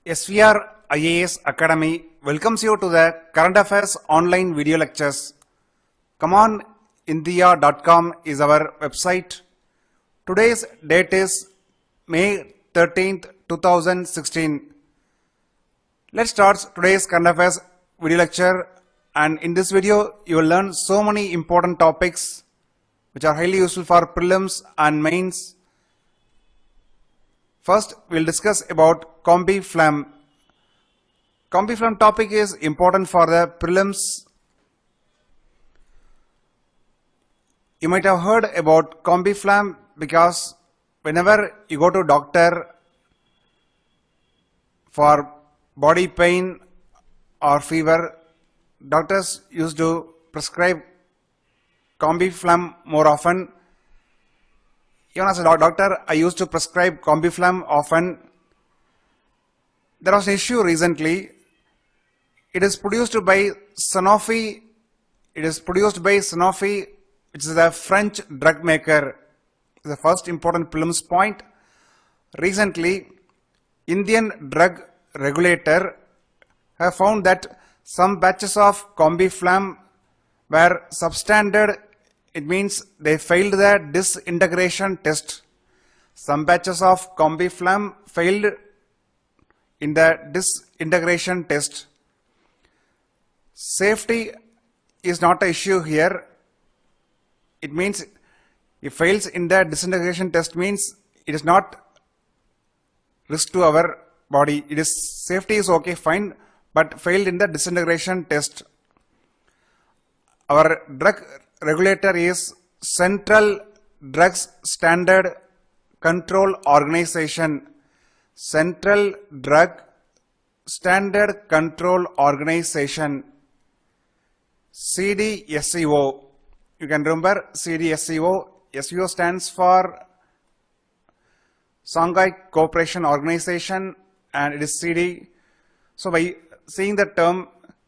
SVR IAS Academy welcomes you to the Current Affairs online video lectures. ComeOnIndia.com is our website. Today's date is May 13th, 2016. Let's start today's Current Affairs video lecture, and in this video you will learn so many important topics which are highly useful for prelims and mains. First, we'll discuss about Combiflam. Combiflam topic is important for the prelims. You might have heard about Combiflam because whenever you go to doctor for body pain or fever, doctors used to prescribe Combiflam more often. Even as a doctor, I used to prescribe Combiflam often. There was an issue recently. It is produced by Sanofi. Which is a French drug maker. This is the first important prelims point. Recently, Indian drug regulator have found that some batches of Combiflam were substandard. It means they failed the disintegration test. Some batches of Combiflam failed in the disintegration test. Safety is not an issue here. It means it fails in the disintegration test means it is not risk to our body. It is safety is okay, fine, but failed in the disintegration test. Our drug regulator is Central Drugs Standard Control Organization. Central Drug Standard Control Organization. CDSCO. You can remember CDSCO. SVO stands for Shanghai Cooperation Organization and it is CD. So by seeing the term,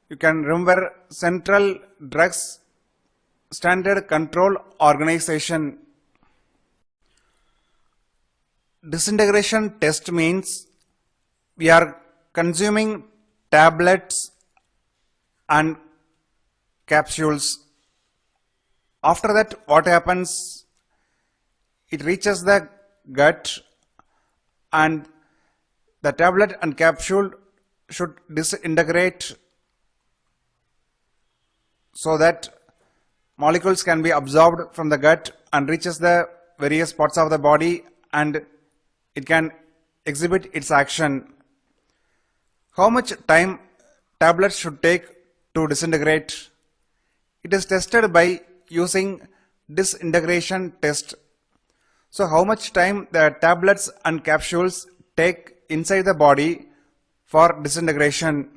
you can remember Central Drugs Standard Control Organization. Disintegration test means we are consuming tablets and capsules. After that, what happens? It reaches the gut and the tablet and capsule should disintegrate so that molecules can be absorbed from the gut and reaches the various parts of the body and it can exhibit its action. How much time tablets should take to disintegrate? It is tested by using disintegration test. So how much time the tablets and capsules take inside the body for disintegration?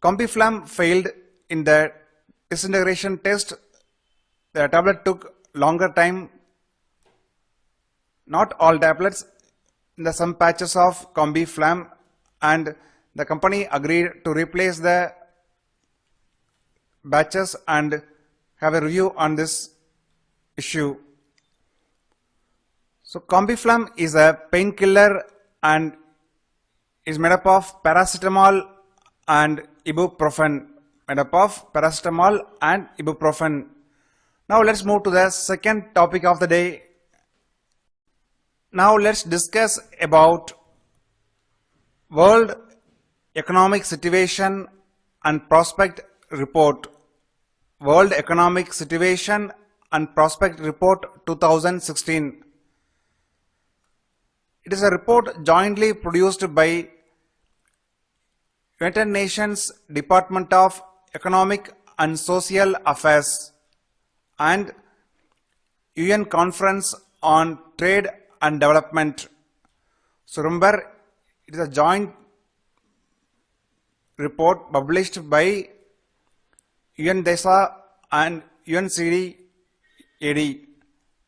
Combiflam failed in the disintegration test. The tablet took longer time. Not all tablets, in the some patches of Combiflam, and the company agreed to replace the batches and have a review on this issue. So Combiflam is a painkiller and is made up of paracetamol and ibuprofen. Now let's move to the second topic of the day. Now let's discuss about World Economic Situation and Prospect Report. World Economic Situation and Prospect Report 2016. It is a report jointly produced by United Nations Department of Economic and Social Affairs and UN Conference on Trade and Development. So remember, it is a joint report published by UNDESA and UNCDAD,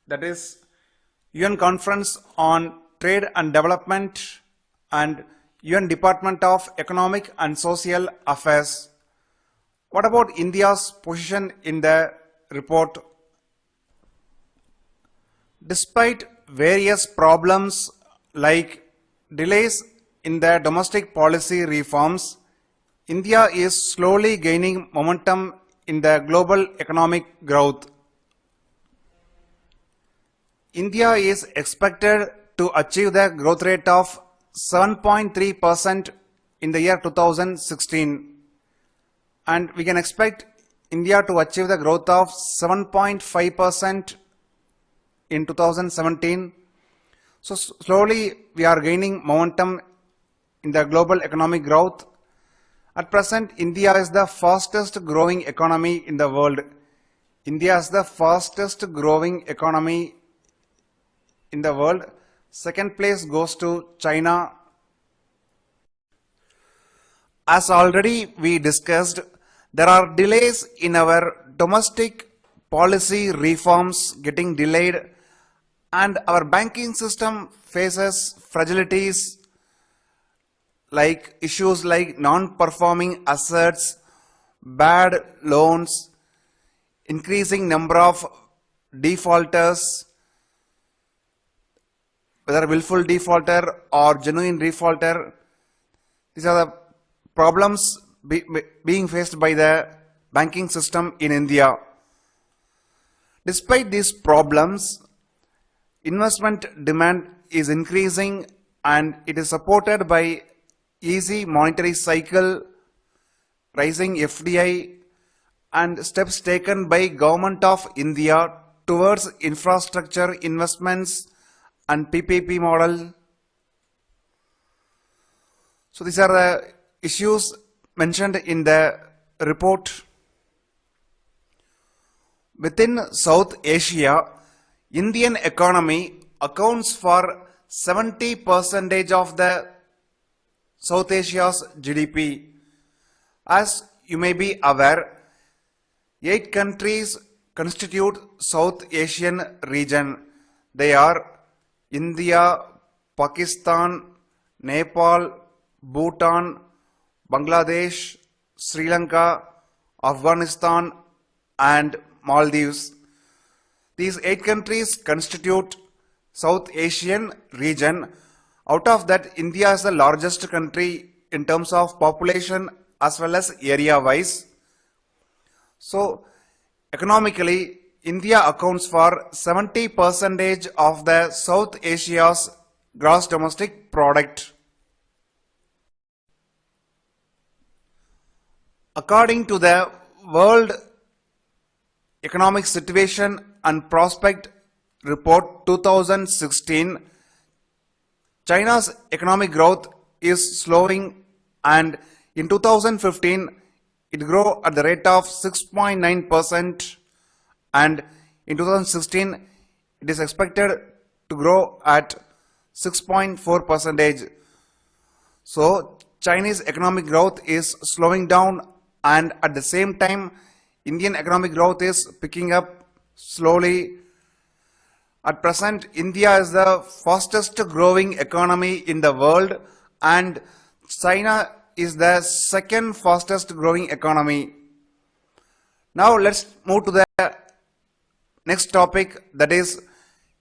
that is UN Conference on Trade and Development and UN Department of Economic and Social Affairs. What about India's position in the report? Despite various problems like delays in the domestic policy reforms, India is slowly gaining momentum in the global economic growth. India is expected to achieve the growth rate of 7.3% in the year 2016, and we can expect India to achieve the growth of 7.5% in 2017. So slowly we are gaining momentum in the global economic growth. At present, India is the fastest growing economy in the world. India is the fastest growing economy in the world. Second place goes to China. As already we discussed, there are delays in our domestic policy reforms getting delayed, and our banking system faces fragilities like issues like non-performing assets, bad loans, increasing number of defaulters, whether willful defaulter or genuine defaulter. These are the problems being faced by the banking system in India. Despite these problems, investment demand is increasing and it is supported by easy monetary cycle, rising FDI, and steps taken by Government of India towards infrastructure investments and PPP model. So these are the issues mentioned in the report. Within South Asia, Indian economy accounts for 70% of the South Asia's GDP. As you may be aware, 8 countries constitute South Asian region. They are India, Pakistan, Nepal, Bhutan, Bangladesh, Sri Lanka, Afghanistan, and Maldives. These 8 countries constitute South Asian region. Out of that, India is the largest country in terms of population as well as area wise. So economically, India accounts for 70% of the South Asia's gross domestic product. According to the World Economic Situation and Prospect Report 2016, China's economic growth is slowing, and in 2015 it grew at the rate of 6.9%, and in 2016 it is expected to grow at 6.4%. So Chinese economic growth is slowing down, and at the same time Indian economic growth is picking up slowly. At present, India is the fastest growing economy in the world, and China is the second fastest growing economy. Now let's move to the next topic, that is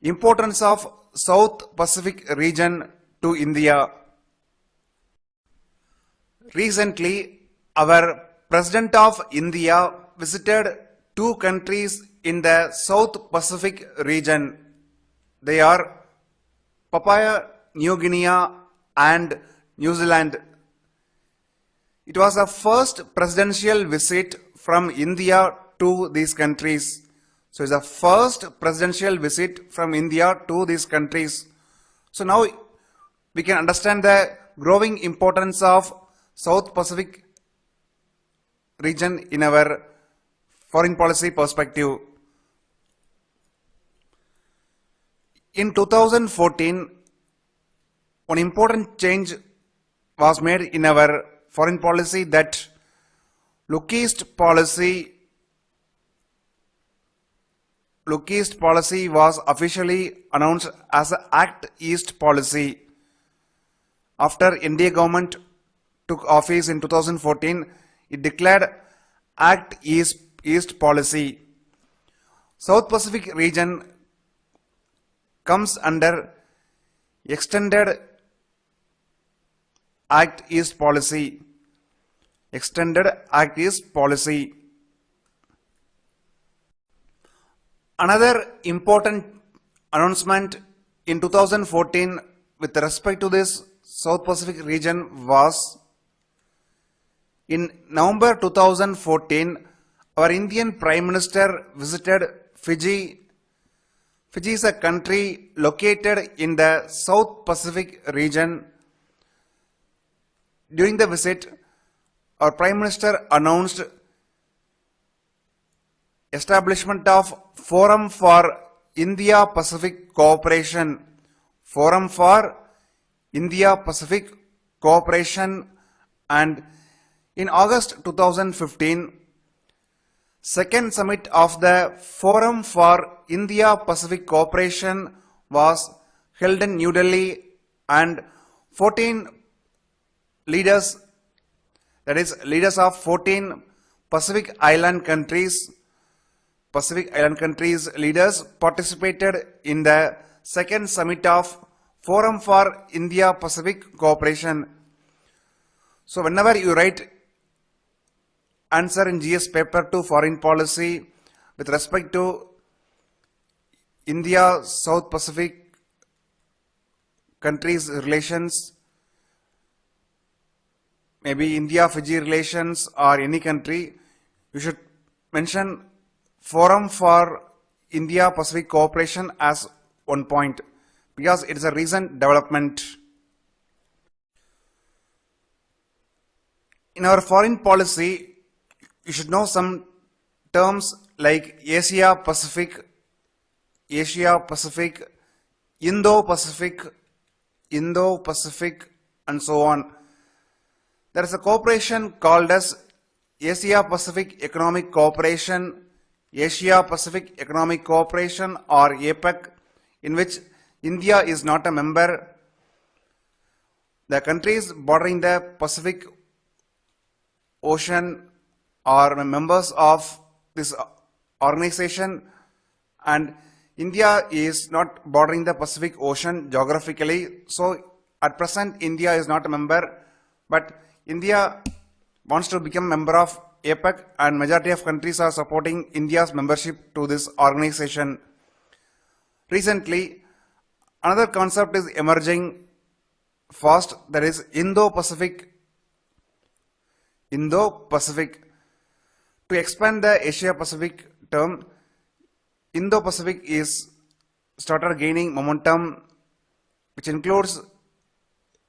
importance of South Pacific region to India. Recently, our President of India visited 2 countries in the South Pacific region. They are Papua New Guinea and New Zealand. It was the first presidential visit from India to these countries. So it's the first presidential visit from India to these countries. So now we can understand the growing importance of South Pacific region in our foreign policy perspective. In 2014, one important change was made in our foreign policy, that Look East policy was officially announced as the Act East policy. After India government took office in 2014, it declared Act East policy. South Pacific region comes under extended Act East policy. Extended Act East policy. Another important announcement in 2014 with respect to this South Pacific region was in November 2014, our Indian Prime Minister visited Fiji. Fiji is a country located in the South Pacific region. During the visit, our Prime Minister announced establishment of Forum for India-Pacific Cooperation. Forum for India-Pacific Cooperation, and in August 2015, second summit of the Forum for India-Pacific Cooperation was held in New Delhi, and 14 leaders, that is leaders of 14 Pacific Island countries leaders participated in the second summit of Forum for India-Pacific Cooperation. So whenever you write answer in GS paper 2 foreign policy with respect to India South Pacific countries relations, maybe India Fiji relations or any country, you should mention Forum for India Pacific Cooperation as one point, because it is a recent development. In our foreign policy, you should know some terms like Asia Pacific, Indo-Pacific, and so on. There is a cooperation called as Asia Pacific Economic Cooperation, Asia Pacific Economic Cooperation or APEC, in which India is not a member. The countries bordering the Pacific Ocean are members of this organization, and India is not bordering the Pacific Ocean geographically. So at present India is not a member, but India wants to become a member of APEC, and majority of countries are supporting India's membership to this organization. Recently, another concept is emerging fast, that is Indo-Pacific. To expand the Asia-Pacific term, Indo-Pacific is started gaining momentum, which includes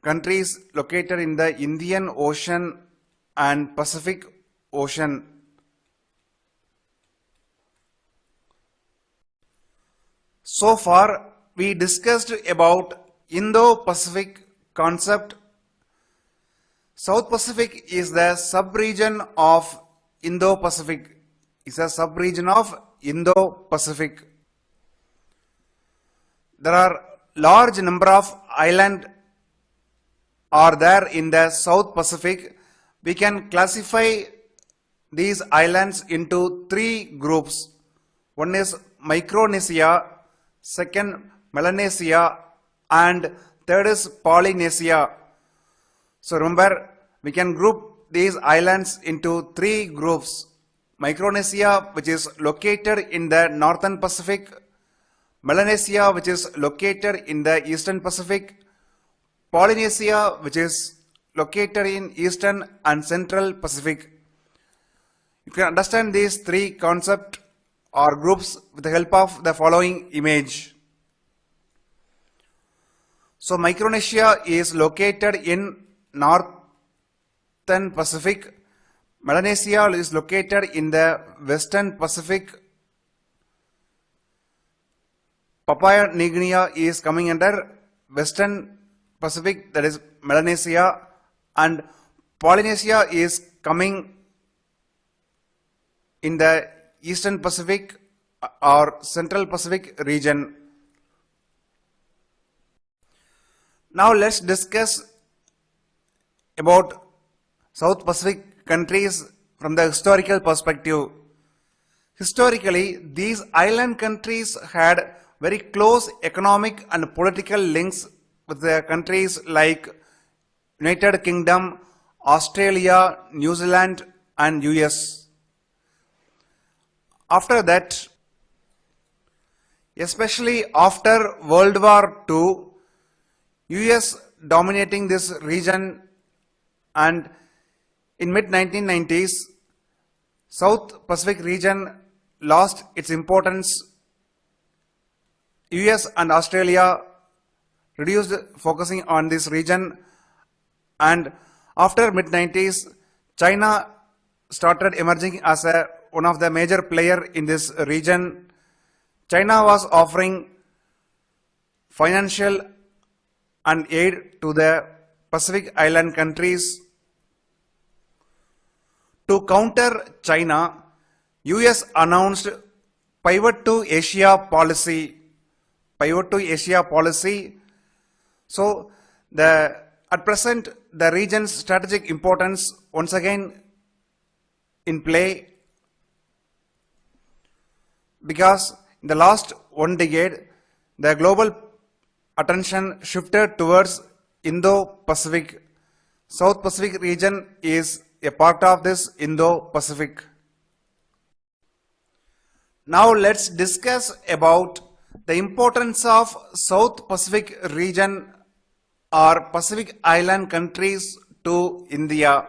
countries located in the Indian Ocean and Pacific Ocean. So far, we discussed about Indo-Pacific concept. South Pacific is the sub-region of Indo-Pacific. There are large number of islands are there in the South Pacific. We can classify these islands into three groups. One is Micronesia, second Melanesia, and third is Polynesia. So remember, we can group these islands into three groups. Micronesia, which is located in the Northern Pacific, Melanesia, which is located in the Eastern Pacific, Polynesia, which is located in Eastern and Central Pacific. You can understand these three concepts or groups with the help of the following image. So Micronesia is located in Northern Pacific, Melanesia is located in the Western Pacific, Papua New Guinea is coming under Western Pacific, that is Melanesia, and Polynesia is coming in the Eastern Pacific or Central Pacific region. Now let's discuss about South Pacific countries from the historical perspective. Historically, these island countries had very close economic and political links with the countries like United Kingdom, Australia, New Zealand and US. After that, especially after World War II, US dominating this region, and in mid-1990s, South Pacific region lost its importance. US and Australia reduced focusing on this region, and after mid-90s, China started emerging as one of the major player in this region. China was offering financial and aid to the Pacific Island countries. To counter China, US announced Pivot to Asia policy. Pivot to Asia policy. So at present the region's strategic importance once again in play, because in the last one decade the global attention shifted towards Indo-Pacific. South Pacific region is a part of this Indo-Pacific. Now let's discuss about the importance of South Pacific region or Pacific Island countries to India.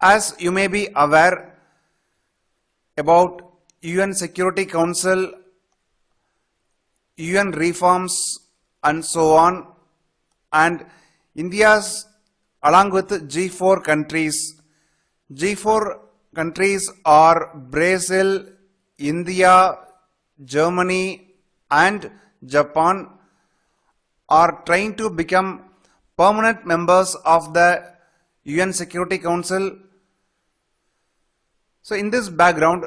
As you may be aware about UN Security Council, UN reforms and so on, and India's along with G4 countries. G4 countries are Brazil, India, Germany and Japan are trying to become permanent members of the UN Security Council. So in this background,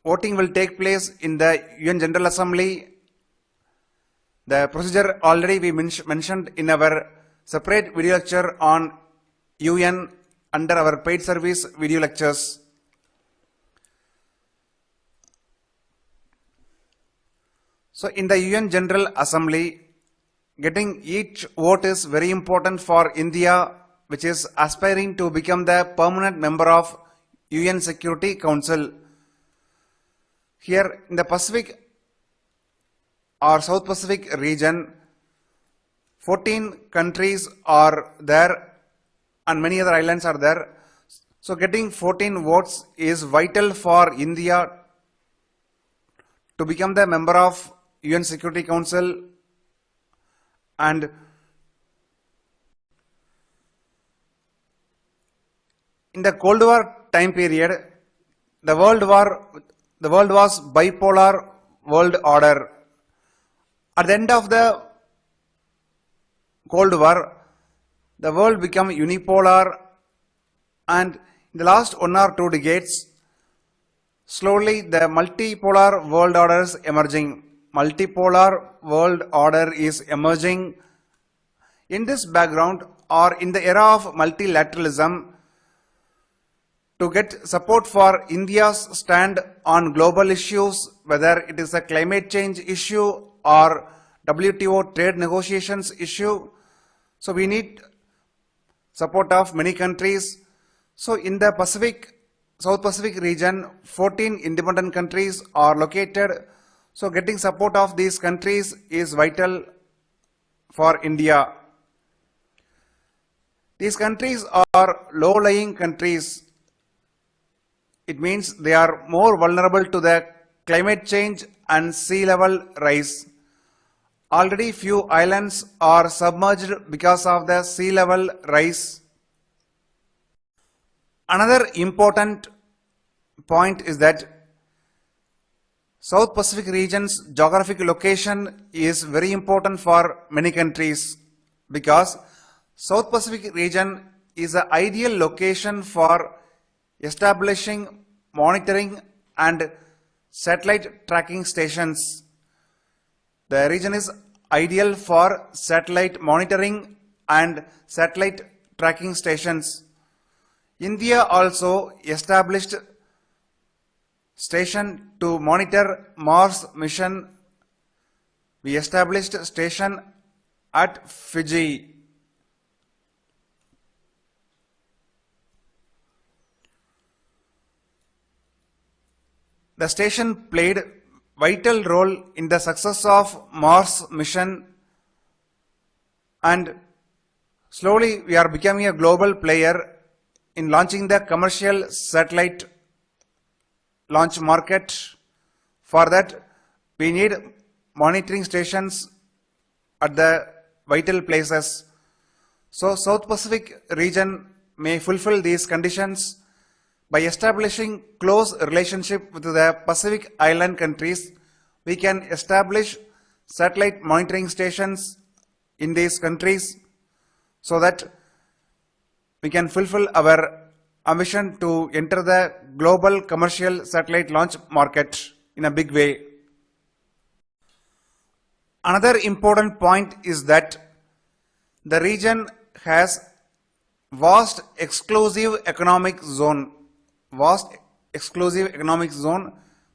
voting will take place in the UN General Assembly. The procedure already we mentioned in our separate video lecture on UN under our paid service video lectures. So in the UN General Assembly, getting each vote is very important for India, which is aspiring to become the permanent member of UN Security Council. Here in the Pacific or South Pacific region, 14 countries are there and many other islands are there. So getting 14 votes is vital for India to become the member of UN Security Council. And in the Cold War time period, the world was bipolar world order. At the end of the Cold War, the world became unipolar, and in the last 1 or 2 decades, slowly the multipolar world order is emerging. Multipolar world order is emerging. In this background or in the era of multilateralism, to get support for India's stand on global issues, whether it is a climate change issue or WTO trade negotiations issue, so we need support of many countries. So in the South Pacific region, 14 independent countries are located. So getting support of these countries is vital for India. These countries are low-lying countries. It means they are more vulnerable to the climate change and sea level rise. Already few islands are submerged because of the sea level rise. Another important point is that South Pacific region's geographic location is very important for many countries, because South Pacific region is an ideal location for establishing, monitoring and satellite tracking stations. The region is ideal for satellite monitoring and satellite tracking stations. India also established station to monitor Mars mission. We established station at Fiji. the station played vital role in the success of Mars mission, and slowly we are becoming a global player in launching the commercial satellite launch market. For that, we need monitoring stations at the vital places. So South Pacific region may fulfill these conditions by establishing close relationship with the Pacific Island countries. We can establish satellite monitoring stations in these countries so that we can fulfill our ambition to enter the global commercial satellite launch market in a big way. Another important point is that the region has vast exclusive economic zone,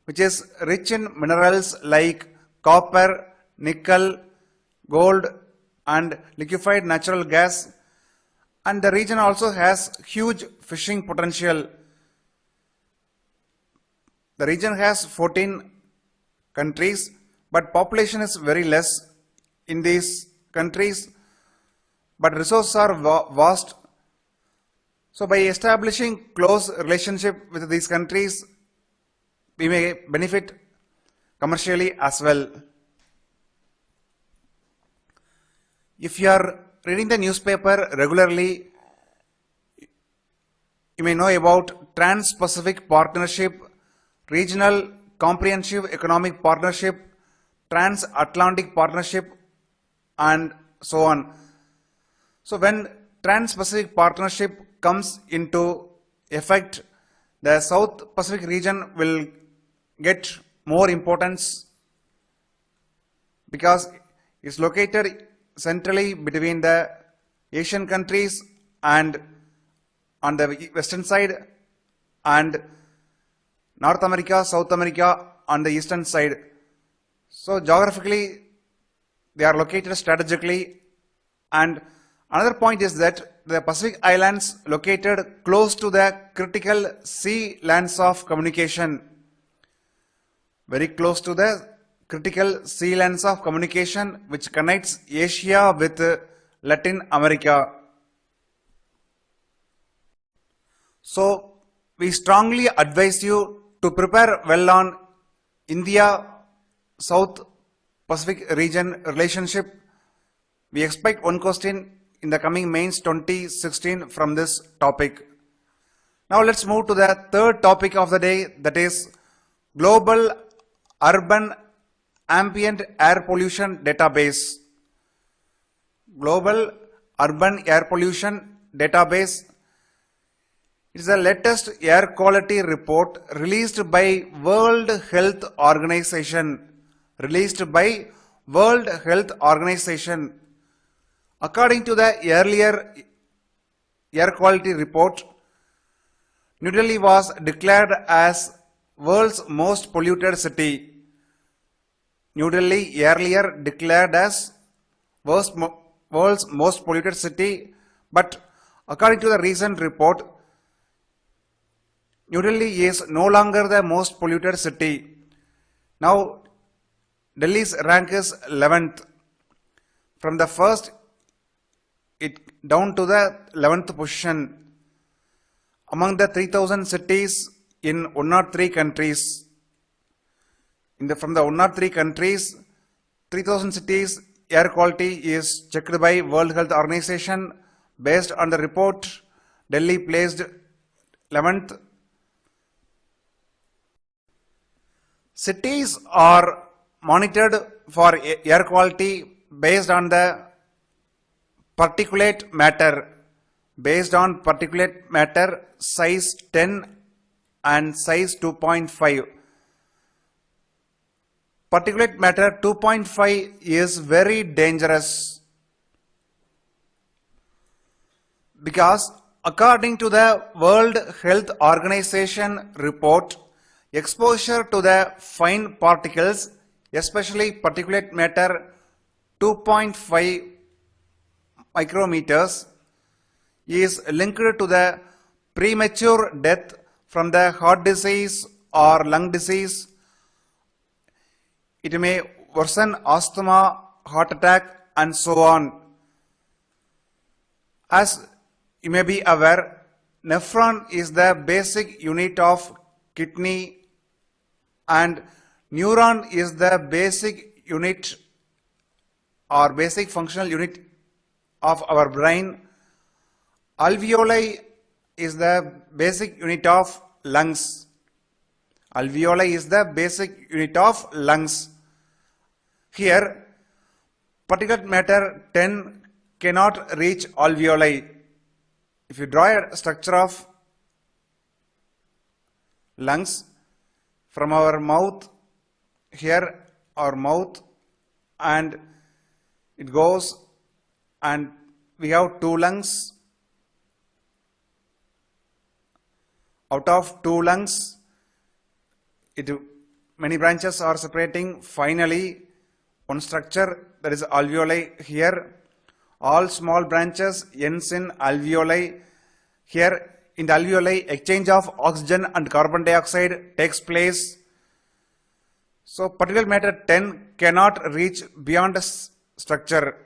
which is rich in minerals like copper, nickel, gold and liquefied natural gas, and the region also has huge fishing potential. The region has 14 countries, but population is very less in these countries, but resources are vast. So by establishing close relationship with these countries, we may benefit commercially as well. If you are reading the newspaper regularly, you may know about Trans-Pacific Partnership, Regional Comprehensive Economic Partnership, Transatlantic Partnership and so on. So when Trans-Pacific Partnership comes into effect, the South Pacific region will get more importance because it's located centrally between the Asian countries and on the western side, and North America, South America on the eastern side. So geographically they are located strategically. And another point is that the Pacific Islands located close to the critical sea lands of communication, very close to the critical sea lands of communication which connects Asia with Latin America. So we strongly advise you to prepare well on India South Pacific region relationship. We expect one question in the coming mains 2016 from this topic. Now let's move to the third topic of the day, that is Global Urban Ambient Air Pollution Database. Global Urban Air Pollution Database. It is the latest air quality report released by World Health Organization. According to the earlier air quality report, New Delhi was declared as world's most polluted city. New Delhi earlier declared as world's most polluted city, but according to the recent report, New Delhi is no longer the most polluted city. Now, Delhi's rank is 11th. From the first, it down to the 11th position among the 3,000 cities in 103 countries. From the 103 countries, 3,000 cities air quality is checked by World Health Organization. Based on the report, Delhi placed 11th. Cities are monitored for air quality based on the particulate matter, size 10 and size 2.5. Particulate matter 2.5 is very dangerous because according to the World Health Organization report, exposure to the fine particles, especially particulate matter 2.5 micrometers, is linked to the premature death from the heart disease or lung disease. It may worsen asthma, heart attack, and so on. As you may be aware, nephron is the basic unit of kidney and neuron is the basic unit or basic functional unit of our brain. Alveoli is the basic unit of lungs. Alveoli is the basic unit of lungs. Here, particulate matter 10 cannot reach alveoli. If you draw a structure of lungs from our mouth, here our mouth, and it goes and we have two lungs. Out of two lungs, many branches are separating. Finally, one structure, that is alveoli here. All small branches ends in alveoli. Here in the alveoli, exchange of oxygen and carbon dioxide takes place. So particulate matter 10 cannot reach beyond a structure,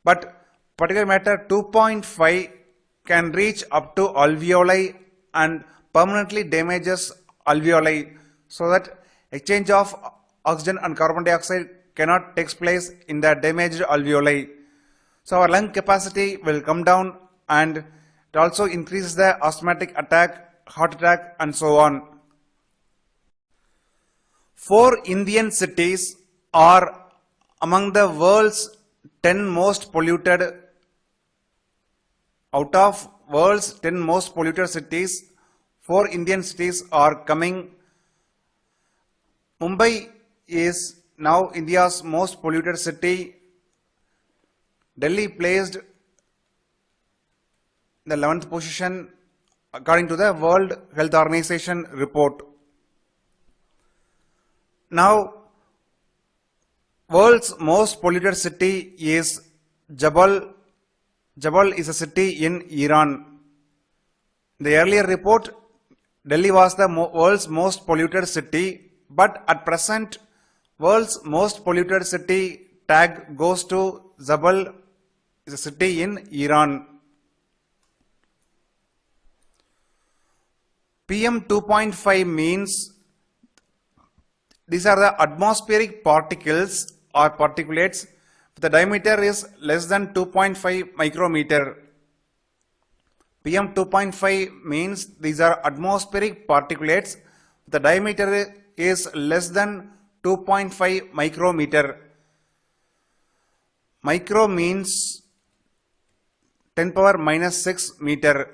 but particulate matter 2.5 can reach up to alveoli and permanently damages alveoli, so that exchange of oxygen and carbon dioxide cannot take place in the damaged alveoli. So our lung capacity will come down and it also increases the asthmatic attack, heart attack, and so on. 4 Indian cities are among the world's 10 most polluted. Out of world's 10 most polluted cities, 4 Indian cities are coming. Mumbai is now India's most polluted city. Delhi placed the 11th position according to the World Health Organization report. Now, world's most polluted city is Jabal. Jabal is a city in Iran. In the earlier report, Delhi was the world's most polluted city, but at present, world's most polluted city tag goes to Jabal, is a city in Iran. PM 2.5 means these are the atmospheric particles or particulates. The diameter is less than 2.5 micrometer. PM 2.5 means these are atmospheric particulates. The diameter is less than 2.5 micrometer. Micro means 10 power minus 6 meter.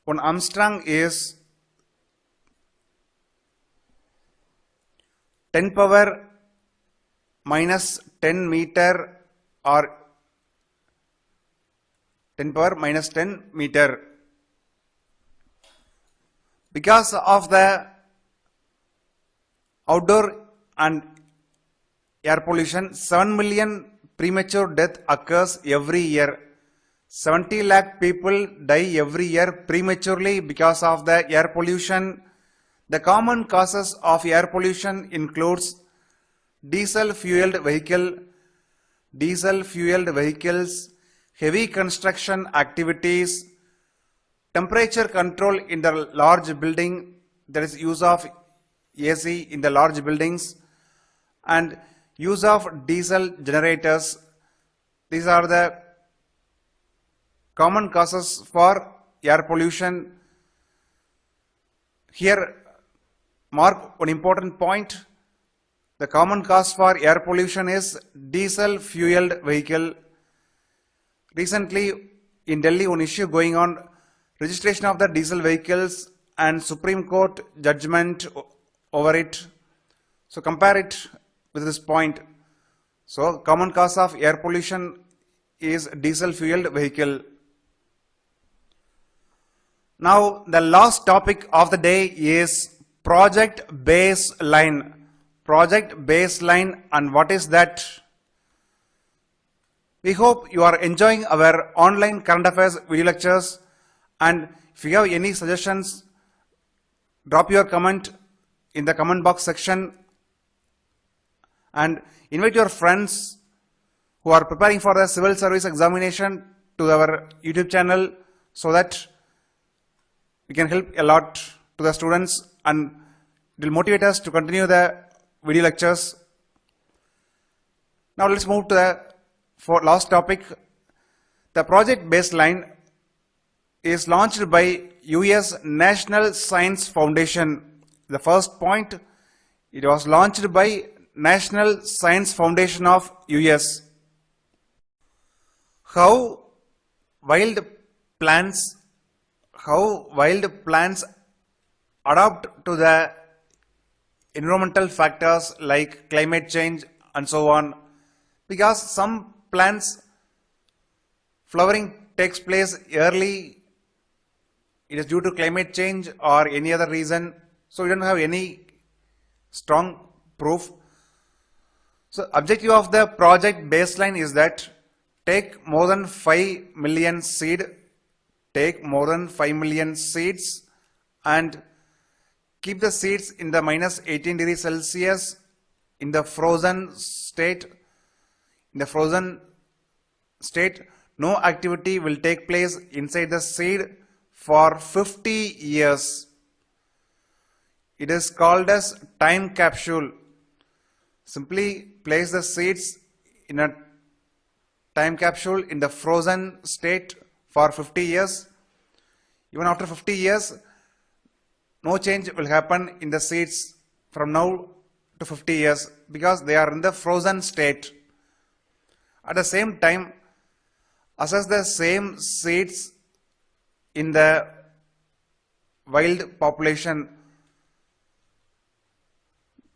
1 Armstrong is 10 power minus 10 meter or 10 power minus 10 meter. Because of the outdoor and air pollution, 7 million premature death occurs every year. 70 lakh people die every year prematurely because of the air pollution. The common causes of air pollution includes diesel-fueled vehicles, heavy construction activities, temperature control in the large building, there is use of AC in the large buildings, and use of diesel generators. These are the common causes for air pollution. Here, mark one important point. The common cause for air pollution is diesel-fueled vehicle. Recently, in Delhi, one issue going on, registration of the diesel vehicles and Supreme Court judgment over it. So compare it with this point. So common cause of air pollution is diesel-fueled vehicle. Now, the last topic of the day is project baseline. Project baseline, and what is that? We hope you are enjoying our online current affairs video lectures, and if you have any suggestions, drop your comment in the comment box section and invite your friends who are preparing for the civil service examination to our YouTube channel so that we can help a lot to the students and it will motivate us to continue the video lectures. Now let's move to the last topic. The project baseline is launched by US National Science Foundation. The first point, it was launched by National Science Foundation of US. How wild plants adapt to the environmental factors like climate change and so on, because some plants flowering takes place early, it is due to climate change or any other reason, so we don't have any strong proof. So objective of the project baseline is that take more than 5 million seeds and keep the seeds in the minus 18 degrees Celsius in the frozen state. In the frozen state, no activity will take place inside the seed for 50 years. It is called as time capsule. Simply place the seeds in a time capsule in the frozen state for 50 years. Even after 50 years, no change will happen in the seeds from now to 50 years because they are in the frozen state. At the same time, assess the same seeds in the wild population.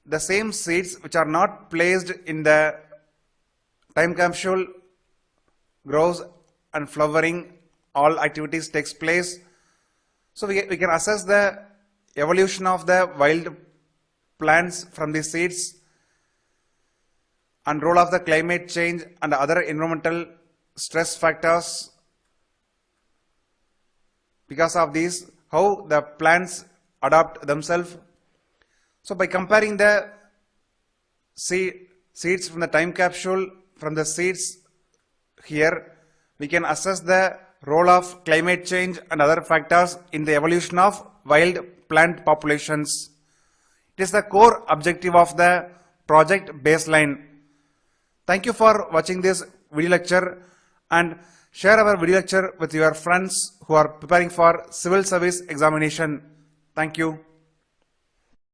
The same seeds which are not placed in the time capsule grows and flowering, all activities takes place. So we can assess the evolution of the wild plants from the seeds and role of the climate change and other environmental stress factors. Because of these, how the plants adapt themselves. So by comparing the seeds from the time capsule from the seeds here, we can assess the role of climate change and other factors in the evolution of wild plant populations. It is the core objective of the project baseline. Thank you for watching this video lecture and share our video lecture with your friends who are preparing for civil service examination. Thank you.